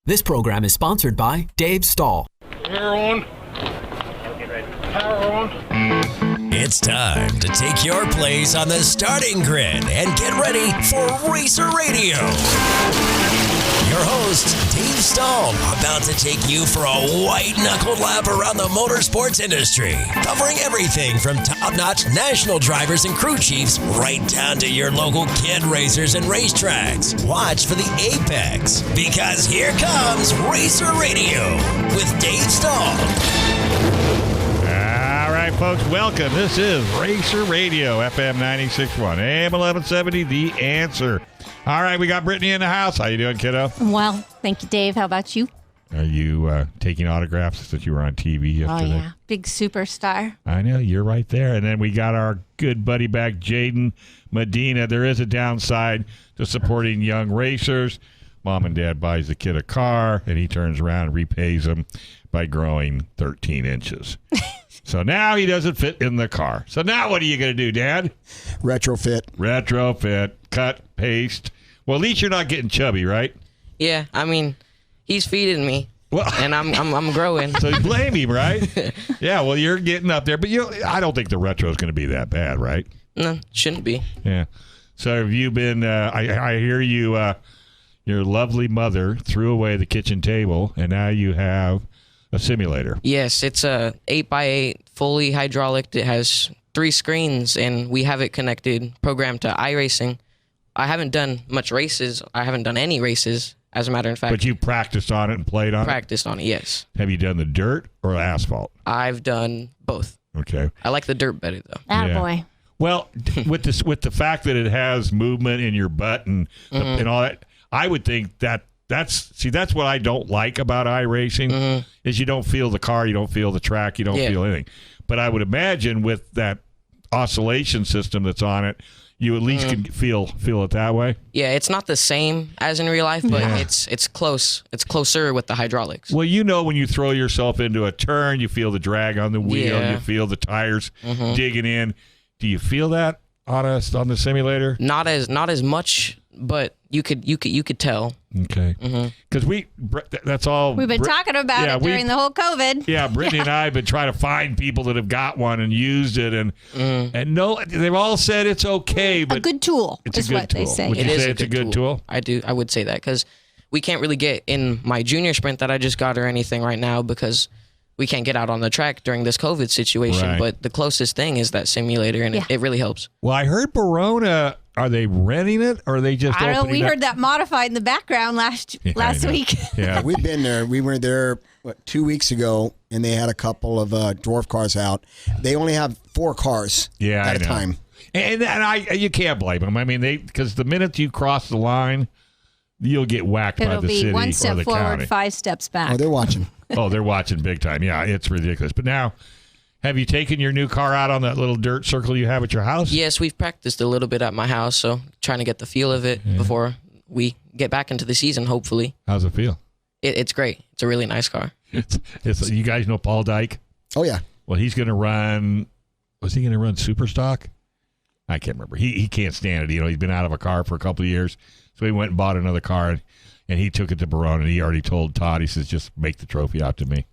This program is sponsored by Dave Stahl. Power on. Okay, ready. Power on. It's time to take your place on the starting grid and get ready for Racer Radio. Your host, Dave Stahl, about to take you for a white-knuckled lap around the motorsports industry, covering everything from top-notch national drivers and crew chiefs right down to your local kid racers and racetracks. Watch for the apex, because here comes Racer Radio with Dave Stahl. All right, folks, welcome. This is Racer Radio, FM 96.1, AM 1170, The Answer. All right, we got Britney in the house. How you doing, kiddo? Well, thank you, Dave. How about you? Are you taking autographs since you were on TV yesterday? Oh, yeah. Big superstar. I know, you're right there. And then we got our good buddy back, Jayden Medina. There is a downside to supporting young racers. Mom and Dad buys the kid a car, and he turns around and repays them by growing 13 inches. So now he doesn't fit in the car. So now what are you going to do, Dad? Retrofit. Cut, paste. Well, at least you're not getting chubby, right? Yeah, I mean, he's feeding me, well, and I'm growing. So you blame him, right? Yeah, well, you're getting up there. But I don't think the retro is going to be that bad, right? No, shouldn't be. Yeah. So have you been, I hear you, your lovely mother threw away the kitchen table, and now you have a simulator. Yes, it's a 8x8, fully hydraulic. It has 3 screens, and we have it connected, programmed to iRacing. I haven't done much races. I haven't done any races, as a matter of fact. But you practiced on it and played on it? Practiced on it, yes. Have you done the dirt or asphalt? I've done both. Okay. I like the dirt better, though. Attaboy. Yeah. Well, with the fact that it has movement in your butt and all that, I would think that's what I don't like about iRacing is you don't feel the car, you don't feel the track, you don't feel anything. But I would imagine with that oscillation system that's on it, you at least can feel it that way. Yeah, it's not the same as in real life, but it's close. It's closer with the hydraulics. Well, when you throw yourself into a turn, you feel the drag on the wheel, you feel the tires digging in. Do you feel that on the simulator? Not as much, but you could tell. Okay. Because that's all we've been talking about it during the whole COVID. Yeah, Brittany and I have been trying to find people that have got one and used it, and no, they've all said it's okay, but a good tool is what they say. Would you say it's a good tool? I would say that because we can't really get in my junior sprint that I just got or anything right now because we can't get out on the track during this COVID situation. Right. But the closest thing is that simulator, and it really helps. Well, I heard Verona. Are they renting it, or are they just? I don't know. We heard that modified in the background last week. Yeah, we've been there. We were there 2 weeks ago, and they had a couple of dwarf cars out. They only have 4 cars at a time, and you can't blame them. I mean, because the minute you cross the line, you'll get whacked by the city or the county. It'll be 1 step forward, 5 steps back. Oh, they're watching. Oh, they're watching big time. Yeah, it's ridiculous. But now, have you taken your new car out on that little dirt circle you have at your house? Yes, we've practiced a little bit at my house, so trying to get the feel of it before we get back into the season, hopefully. How's it feel? It's great. It's a really nice car. It's you guys know Paul Dyke? Oh, yeah. Well, he's going to run, was he going to run Superstock? I can't remember. He can't stand it. He's been out of a car for a couple of years, so he went and bought another car, and he took it to Barone, and he already told Todd, he says, just make the trophy out to me.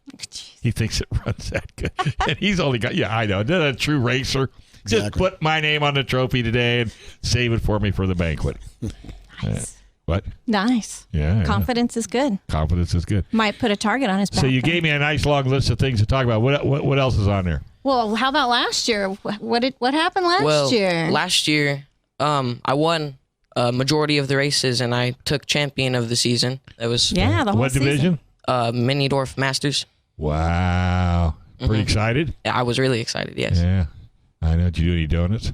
He thinks it runs that good. And he's only got, I know, isn't that a true racer? Exactly. Just put my name on the trophy today and save it for me for the banquet. Nice. What? Nice. Yeah. Confidence is good. Confidence is good. Might put a target on his back. So you gave me a nice long list of things to talk about. What else is on there? Well, how about last year? What happened last year? Last year, I won a majority of the races, and I took champion of the season. That was the whole what division? Mini Dwarf Masters. Wow. Pretty excited? Yeah, I was really excited, yes. Yeah. I know. Did you do any donuts?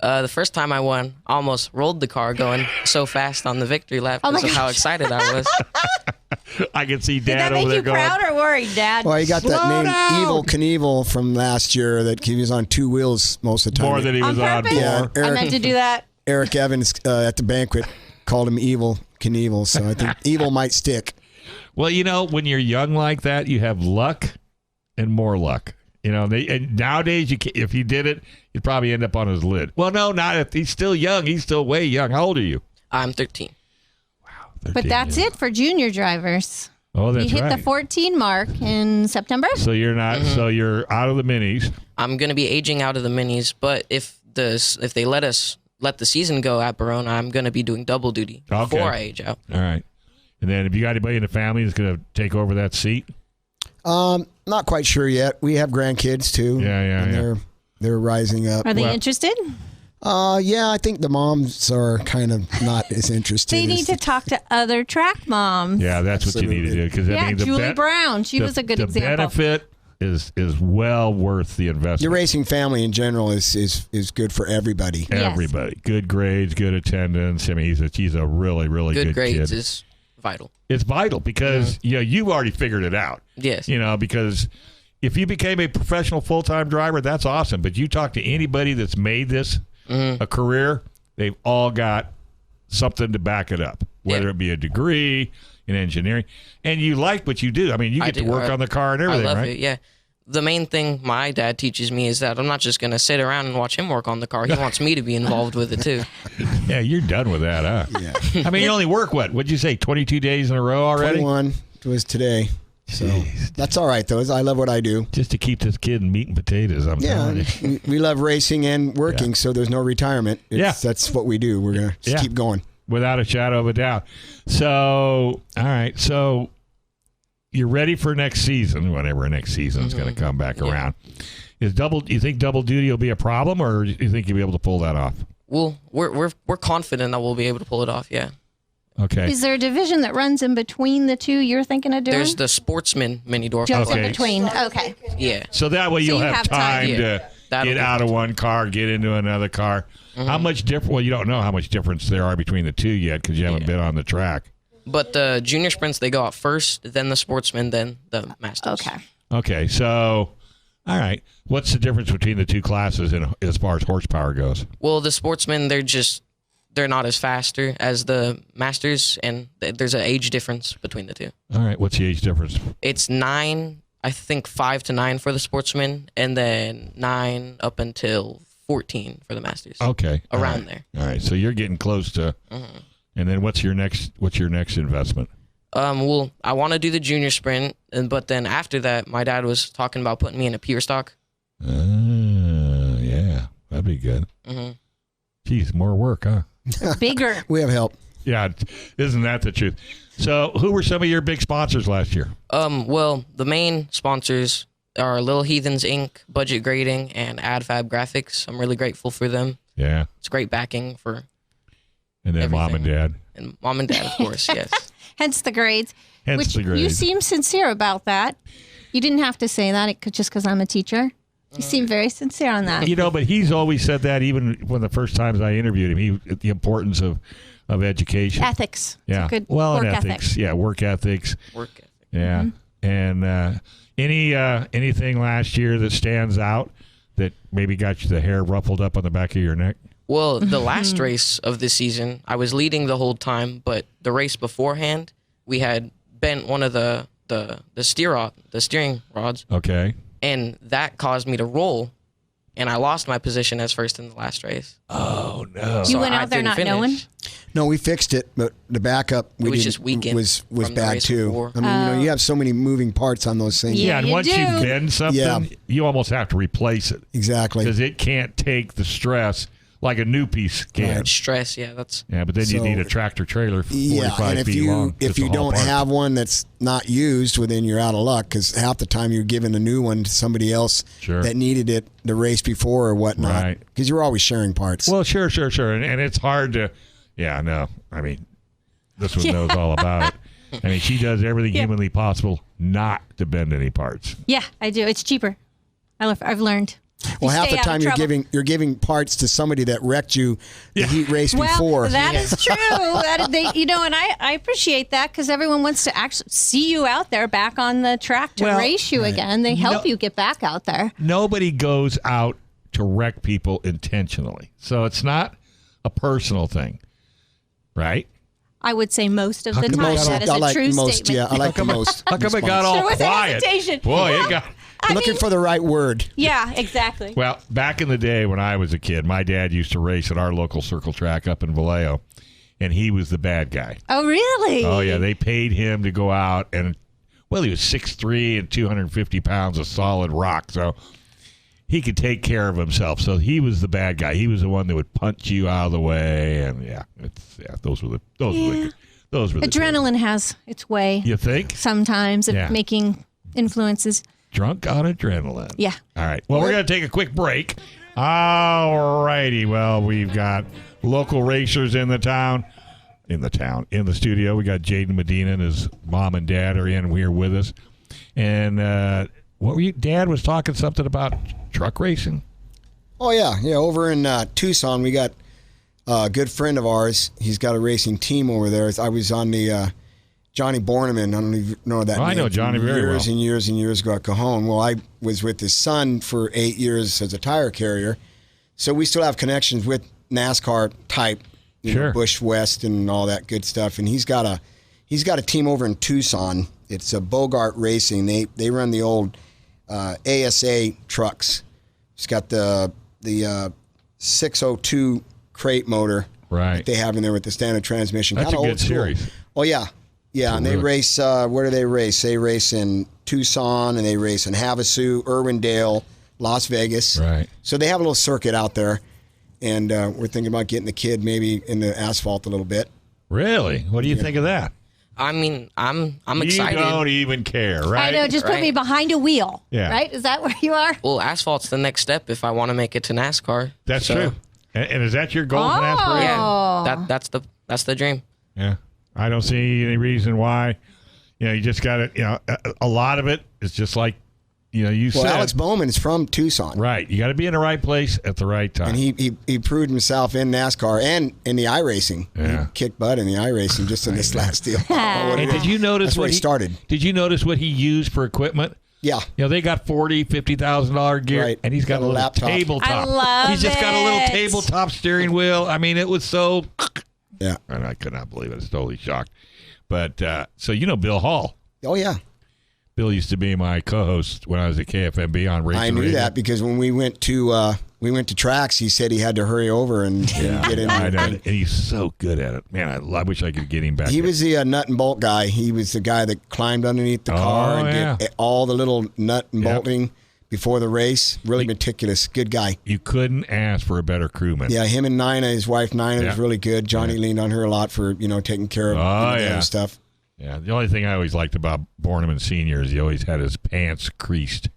The first time I won, I almost rolled the car going so fast on the victory lap because of how excited I was. I can see Dad over there going. Did that make you proud or worried, Dad? Well, you got that name down. Evil Knievel from last year that he was on 2 wheels most of the time. More than he was on purpose? four. Yeah, I meant to do that. Eric Evans at the banquet called him Evil Knievel, so I think evil might stick. Well, when you're young like that, you have luck and more luck. And nowadays, if you did it, you'd probably end up on his lid. Well, no, not if he's still young. He's still way young. How old are you? I'm 13. Wow, But that's it for junior drivers. Oh, that's You hit right. the 14 mark in September. So you're not. So you're out of the minis. I'm gonna be aging out of the minis, but if they let the season go at Barone, I'm gonna be doing double duty before I age out. All right. And then, have you got anybody in the family that's going to take over that seat? Not quite sure yet. We have grandkids too. And they're rising up. Are they interested? Yeah, I think the moms are kind of not as interested. They need to talk to other track moms. Yeah, that's what you need to do. Because I mean, Julie Brown. She was a good example. The benefit is well worth the investment. The racing family in general is good for everybody. Everybody. Good grades, good attendance. I mean, he's a really, really good grades kid. is vital. It's vital because you've already figured it out. Yes. Because if you became a professional full-time driver, that's awesome. But you talk to anybody that's made this a career, they've all got something to back it up, whether it be a degree in engineering. And you like what you do. I mean, you get to work on the car and everything, I love right? it, yeah. The main thing my dad teaches me is that I'm not just going to sit around and watch him work on the car. He wants me to be involved with it, too. Yeah, you're done with that, huh? Yeah. I mean, you only work, what'd you say, 22 days in a row already? 21 was today. So that's all right, though. I love what I do. Just to keep this kid in meat and potatoes, I'm telling you. We love racing and working, so there's no retirement. That's what we do. We're going to just keep going. Without a shadow of a doubt. So, all right. So, you're ready for next season, whenever next season's going to come back around. You think double duty will be a problem, or do you think you'll be able to pull that off? Well, we're confident that we'll be able to pull it off, yeah. Okay. Is there a division that runs in between the two you're thinking of doing? There's the sportsman mini dwarf. Just class. in between. Okay. Yeah. So that way you'll have time to get out of one car, get into another car. How much different? Well, you don't know how much difference there are between the two yet because you haven't been on the track. But the junior sprints, they go out first, then the sportsman, then the masters. Okay. Okay. So, all right. What's the difference between the two classes as far as horsepower goes? Well, the sportsmen, they're not as faster as the masters, and there's an age difference between the two. All right. What's the age difference? It's 9, I think 5 to 9 for the sportsmen, and then 9 up until 14 for the masters. Okay. Around there. All right. So you're getting close to. And then what's your next investment? Well, I want to do the junior sprint, but then after that, my dad was talking about putting me in a pure stock. Yeah, that'd be good. Geez, more work, huh? Bigger. We have help. Yeah, isn't that the truth? So, who were some of your big sponsors last year? Well, the main sponsors are Little Heathens Inc., Budget Grading, and AdFab Graphics. I'm really grateful for them. Yeah. It's great backing for And then everything. mom and dad. And mom and dad, of course, yes. Hence the grades. Hence the grades. You seem sincere about that. You didn't have to say that just because I'm a teacher. You seem very sincere on that. But he's always said that even when the first times I interviewed him, the importance of education. Ethics. Yeah. It's a good well, work and ethics. ethic. Yeah, work ethics. Work ethic. Yeah. And anything last year that stands out that maybe got you the hair ruffled up on the back of your neck? Well, the last race of this season, I was leading the whole time, but the race beforehand, we had bent one of the steering rods. Okay. And that caused me to roll, and I lost my position as first in the last race. Oh no! You went out there not knowing? No, we fixed it, but the backup just weakened was from the bad race too. before. I mean, you have so many moving parts on those things. Yeah, and you once do. you bend something, you almost have to replace it Exactly. because it can't take the stress like a new piece can. Right. Stress, yeah, that's... Yeah, but then you So- need a tractor trailer 45 Yeah, and if feet long. if just you to haul don't parts. have one that's not used, well, then you're out of luck because half the time you're giving a new one to somebody else Sure. that needed it the race before or whatnot. Right. Because you're always sharing parts. Well, sure. And it's hard to, no. I mean, this one knows all about it. I mean, she does everything humanly possible not to bend any parts. Yeah, I do. It's cheaper. I've learned. Well, You half stay the out of time trouble. you're giving parts to somebody that wrecked you the heat race before. Well, that is true. And I appreciate that because everyone wants to actually see you out there back on the track to Well, race you again. They help you get back out there. Nobody goes out to wreck people intentionally. So it's not a personal thing, right? I would say most of the come time. most- That is I a like true most. statement. Yeah, I like the most. How come it got all There was a quiet? hesitation. Boy, it got... Looking for the right word. Yeah, exactly. Well, back in the day when I was a kid, my dad used to race at our local circle track up in Vallejo. and he was the bad guy. Oh, really? Oh, yeah. They paid him to go out and, well, he was 6'3" and 250 pounds of solid rock. So he could take care of himself. So he was the bad guy. He was the one that would punch you out of the way. And, those were the Adrenaline has its way. You think? Sometimes of making influences. Drunk on adrenaline. Yeah. All right. Well, we're going to take a quick break. All righty. Well, we've got local racers in the studio. We got Jayden Medina and his mom and dad are in here with us. And what were you? Dad was talking something about truck racing. Oh yeah. Over in Tucson, we got a good friend of ours. He's got a racing team over there. I was on the Johnny Borneman. I don't even know that name. I know Johnny very well. Years and years and years ago at Cajon. Well, I was with his son for 8 years as a tire carrier. So we still have connections with NASCAR type, Busch West and all that good stuff. And he's got a team over in Tucson. It's a Bogart Racing. They run the old ASA trucks. It's got the 602 crate motor that they have in there with the standard transmission. That's a good series. Oh yeah. Yeah, and they race, where do they race? They race in Tucson, and they race in Havasu, Irwindale, Las Vegas. Right. So they have a little circuit out there, and we're thinking about getting the kid maybe in the asphalt a little bit. Really? What do you think of that? I mean, I'm excited. You don't even care, right? I know, just put me behind a wheel. Yeah. Right? Is that where you are? Well, asphalt's the next step if I want to make it to NASCAR. That's true. And is that your goal for NASCAR? Yeah, that's the dream. Yeah. I don't see any reason why. You just got to, a lot of it is just like, you said. Well, Alex Bowman is from Tucson. Right. You got to be in the right place at the right time. And he proved himself in NASCAR and in the iRacing. Yeah. He kicked butt in the iRacing just in this last deal. And did you notice That's where he started. Did you notice what he used for equipment? Yeah. They got $40,000-$50,000 gear, Right. and he's got a little laptop. tabletop. I love He's just got a little it. tabletop steering wheel. I mean, it was so. Yeah. And I could not believe it. I was totally shocked. But so Bill Hall. Oh yeah. Bill used to be my co-host when I was at KFMB on Racing I knew Radio. that because when we went to tracks, he said he had to hurry over and get in. I know. And he's so good at it. Man, I wish I could get him back. He was the nut and bolt guy. He was the guy that climbed underneath the car and did all the little nut and bolting before the race. Really meticulous. Good guy. You couldn't ask for a better crewman. Yeah, him and Nina, his wife Nina, was really good. Johnny leaned on her a lot for taking care of the other stuff. Yeah, the only thing I always liked about Borneman Sr. is he always had his pants creased.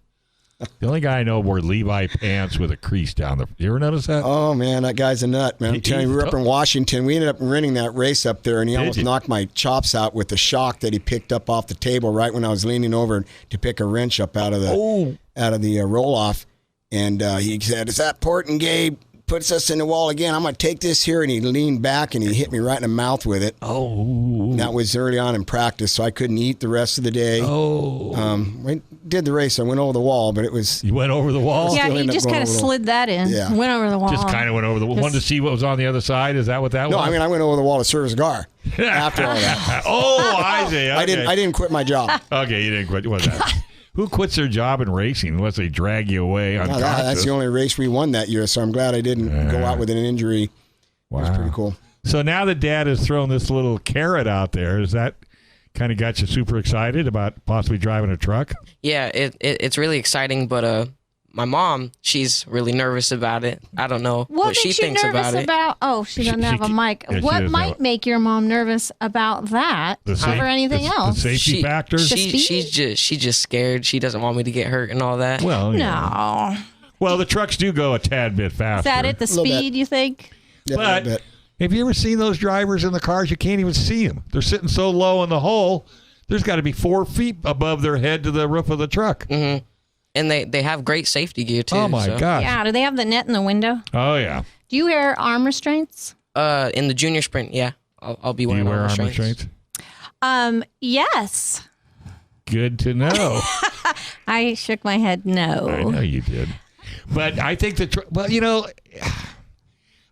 The only guy I know wore Levi pants with a crease down the. You ever notice that? Oh man, that guy's a nut, man. I'm telling you, we were up in Washington. We ended up renting that race up there, and he almost knocked my chops out with the shock that he picked up off the table right when I was leaning over to pick a wrench up out of the roll off. And he said, "Is that important, Gabe? Puts us in the wall again. I'm going to take this here." And he leaned back and he hit me right in the mouth with it. Oh. That was early on in practice, so I couldn't eat the rest of the day. Oh. We did the race. I went over the wall, but it was... You went over the wall? Yeah, you just kind of slid that in. Yeah. Went over the wall. Just kind of went over the wall. Wanted to see what was on the other side? Is that what that was? No, I mean, I went over the wall to serve his cigar after all that. I see. Okay. I didn't quit my job. Okay, you didn't quit. What's that? Who quits their job in racing unless they drag you away unconscious? That's the only race we won that year, so I'm glad I didn't go out with an injury. Wow. It was pretty cool. So now that Dad has thrown this little carrot out there, has that kind of got you super excited about possibly driving a truck? Yeah, it's really exciting, but my mom, she's really nervous about it. I don't know what she thinks about it. Oh, she doesn't have a mic. Yeah, what might make your mom nervous about that or anything else? The safety factor? She's just scared. She doesn't want me to get hurt and all that. Well, no. Well, the trucks do go a tad bit faster. Is that it? The speed, you think? Yeah, but have you ever seen those drivers in the cars? You can't even see them. They're sitting so low in the hole. There's got to be 4 feet above their head to the roof of the truck. Mm-hmm. And they have great safety gear, too. Oh, my gosh. Yeah, do they have the net in the window? Oh, yeah. Do you wear arm restraints? In the junior sprint, yeah. I'll be wearing arm restraints. Yes. Good to know. I shook my head no. I know you did. But I think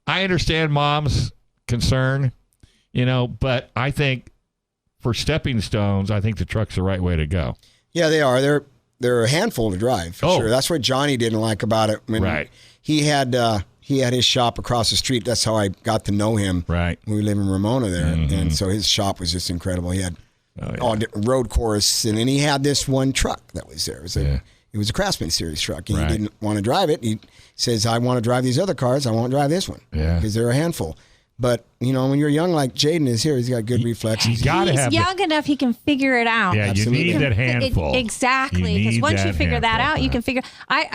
I understand Mom's concern, but I think for stepping stones, I think the truck's the right way to go. Yeah, they are. they're a handful to drive for sure. That's what Johnny didn't like about it. When he had his shop across the street. That's how I got to know him. Right. We live in Ramona there, and so his shop was just incredible. He had all different road course, and then he had this one truck that was there. It was a Craftsman Series truck, and he didn't want to drive it. He says, "I want to drive these other cars. I won't drive this one because they're a handful." But, you know, when you're young like Jayden is here, he's got good reflexes. He's young enough, he can figure it out. Yeah, Absolutely. you need that handful. Exactly, because once you figure that out, you can figure...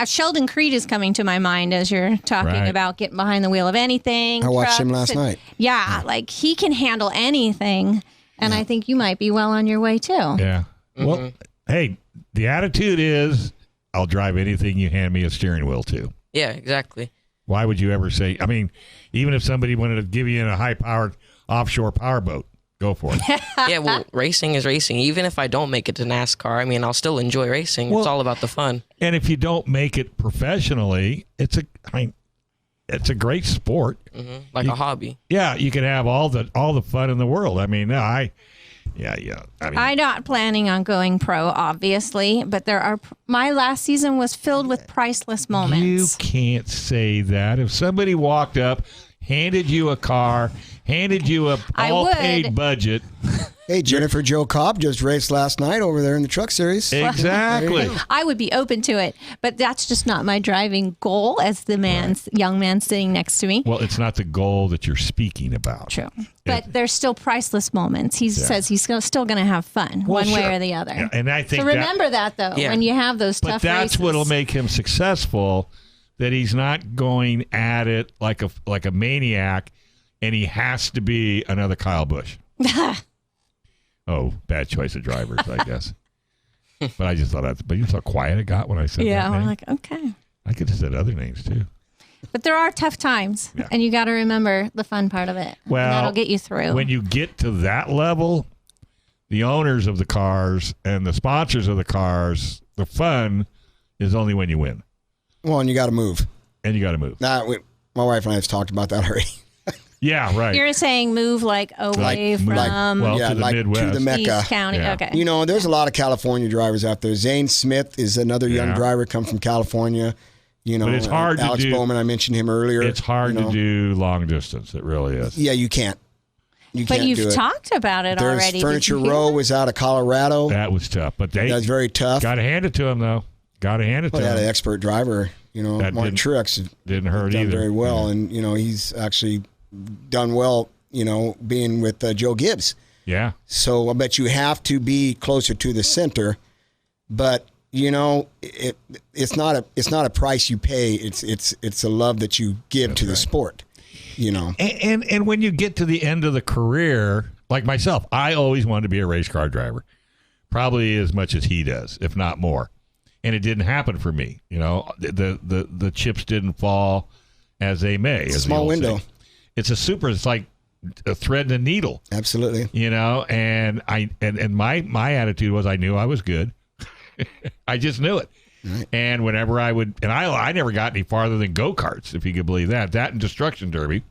Sheldon Creed is coming to my mind as you're talking about getting behind the wheel of anything. I watched him last night. Yeah, like he can handle anything, and I think you might be well on your way, too. Yeah. Well, hey, the attitude is, I'll drive anything you hand me a steering wheel to. Yeah, exactly. Why would you ever say, I mean, even if somebody wanted to give you in a high-powered offshore powerboat, go for it. Yeah, well, racing is racing. Even if I don't make it to NASCAR, I mean, I'll still enjoy racing. It's all about the fun. And if you don't make it professionally, it's a great sport. Like a hobby. Yeah, you can have all the fun in the world. I mean, I mean, I'm not planning on going pro, obviously, but my last season was filled with priceless moments. You can't say that. If somebody walked up, handed you a car, handed you a all-paid budget. Hey, Jennifer Jo Cobb just raced last night over there in the Truck Series. Exactly. I would be open to it, but that's just not my driving goal as the young man sitting next to me. Well, it's not the goal that you're speaking about. True. But there's still priceless moments. He says he's still going to have fun one way or the other. Yeah, and I think so remember that though, when you have those tough races. But that's what'll make him successful, that he's not going at it like a maniac, and he has to be another Kyle Busch. Oh, bad choice of drivers, I guess. But I just thought but you saw how quiet it got when I said that name? I'm like, okay. I could have said other names too. But there are tough times, and you got to remember the fun part of it. Well, and that'll get you through. When you get to that level, the owners of the cars and the sponsors of the cars, the fun is only when you win. Well, and you got to move. Nah, my wife and I have talked about that already. Yeah, right. You're saying move like away from to the Midwest. To the Mecca. East County. Yeah. Okay. You know, there's a lot of California drivers out there. Zane Smith is another young driver come from California. You know, but it's hard Alex to do. Bowman, I mentioned him earlier. It's hard to do long distance. It really is. Yeah, you can't. But you've talked about it already. Furniture Row was out of Colorado. That was tough. But that was very tough. Got to hand it to him, though. Got to hand it to him. They had an expert driver. You know, Martin Truex didn't hurt done either. very well. And, you know, he's actually done well, you know, being with Joe Gibbs. Yeah. So I bet you have to be closer to the center. But, you know, it's not a price you pay. It's a love that you give to the sport. You know, and when you get to the end of the career, like myself, I always wanted to be a race car driver, probably as much as he does, if not more. And it didn't happen for me. You know, the chips didn't fall as they may. It's a small window. It's like a thread and a needle. Absolutely. You know, and my attitude was I knew I was good. I just knew it. Right. And whenever I would, and I never got any farther than go-karts, if you could believe that. That and Destruction Derby.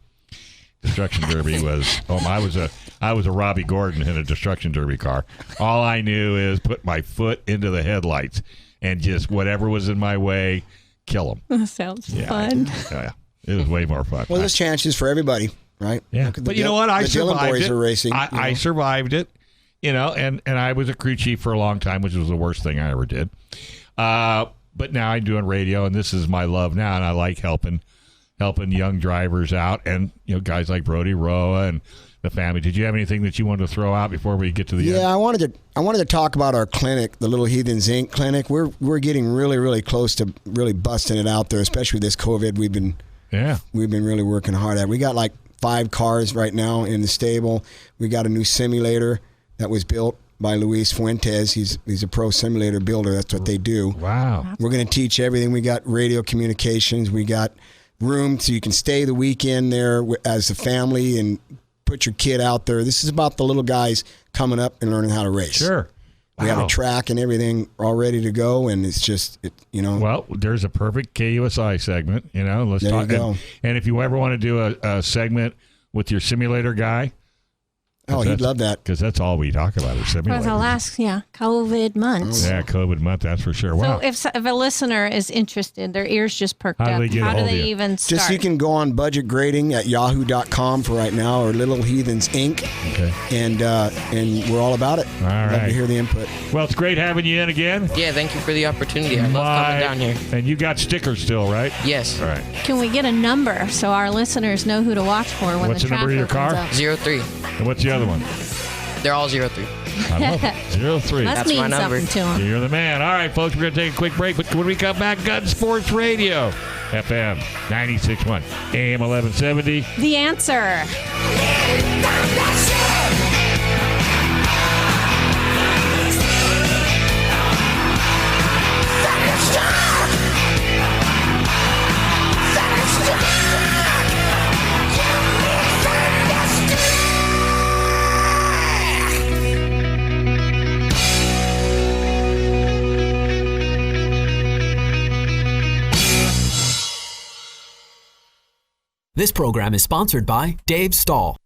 Destruction Derby was, I was a Robbie Gordon in a Destruction Derby car. All I knew is put my foot into the headlights and just whatever was in my way, kill them. That sounds fun. Yeah, it was way more fun. Well, there's chances for everybody, right? Yeah, but you know what? I survived Dillon boys it. Are racing. I survived it, you know, and I was a crew chief for a long time, which was the worst thing I ever did. But now I'm doing radio, and this is my love now, and I like helping young drivers out, and you know, guys like Brody Roa and the family. Did you have anything that you wanted to throw out before we get to the end? Yeah, I wanted to talk about our clinic, the Little Heathens Inc. clinic. We're getting really, really close to really busting it out there, especially with this COVID. We've been really working hard at it. We got like 5 cars right now in the stable. We got a new simulator that was built by Luis Fuentes. He's a pro simulator builder. That's what they do. Wow. We're going to teach everything. We got radio communications. We got room so you can stay the weekend there as a family and put your kid out there. This is about the little guys coming up and learning how to race. Sure. We have a track and everything all ready to go, and it's just, you know. Well, there's a perfect KUSI segment, you know. Let's talk. You go. And if you ever want to do a segment with your simulator guy, Oh, he'd love that. Because that's all we talk about is simulators. For the last, COVID months. Yeah, COVID month, that's for sure. Wow. So if a listener is interested, their ears just perked How up. do they get How a do hold of they you? even start? Just you can go on budget grading at yahoo.com for right now, or Little Heathens Inc. Okay. And we're all about it. All Love right. to hear the input. Well, it's great having you in again. Yeah, thank you for the opportunity. I love coming down here. And you got stickers still, right? Yes. All right. Can we get a number so our listeners know who to watch for when What's the the number of your traffic car? comes up? 03. And what's the other one? They're all 03. I love it. 03. Must That's mean my number. something to him. You're the man. All right, folks, we're going to take a quick break. But when we come back, Gun Sports Radio, FM 96.1, AM 1170. The answer. This program is sponsored by Dave Stahl.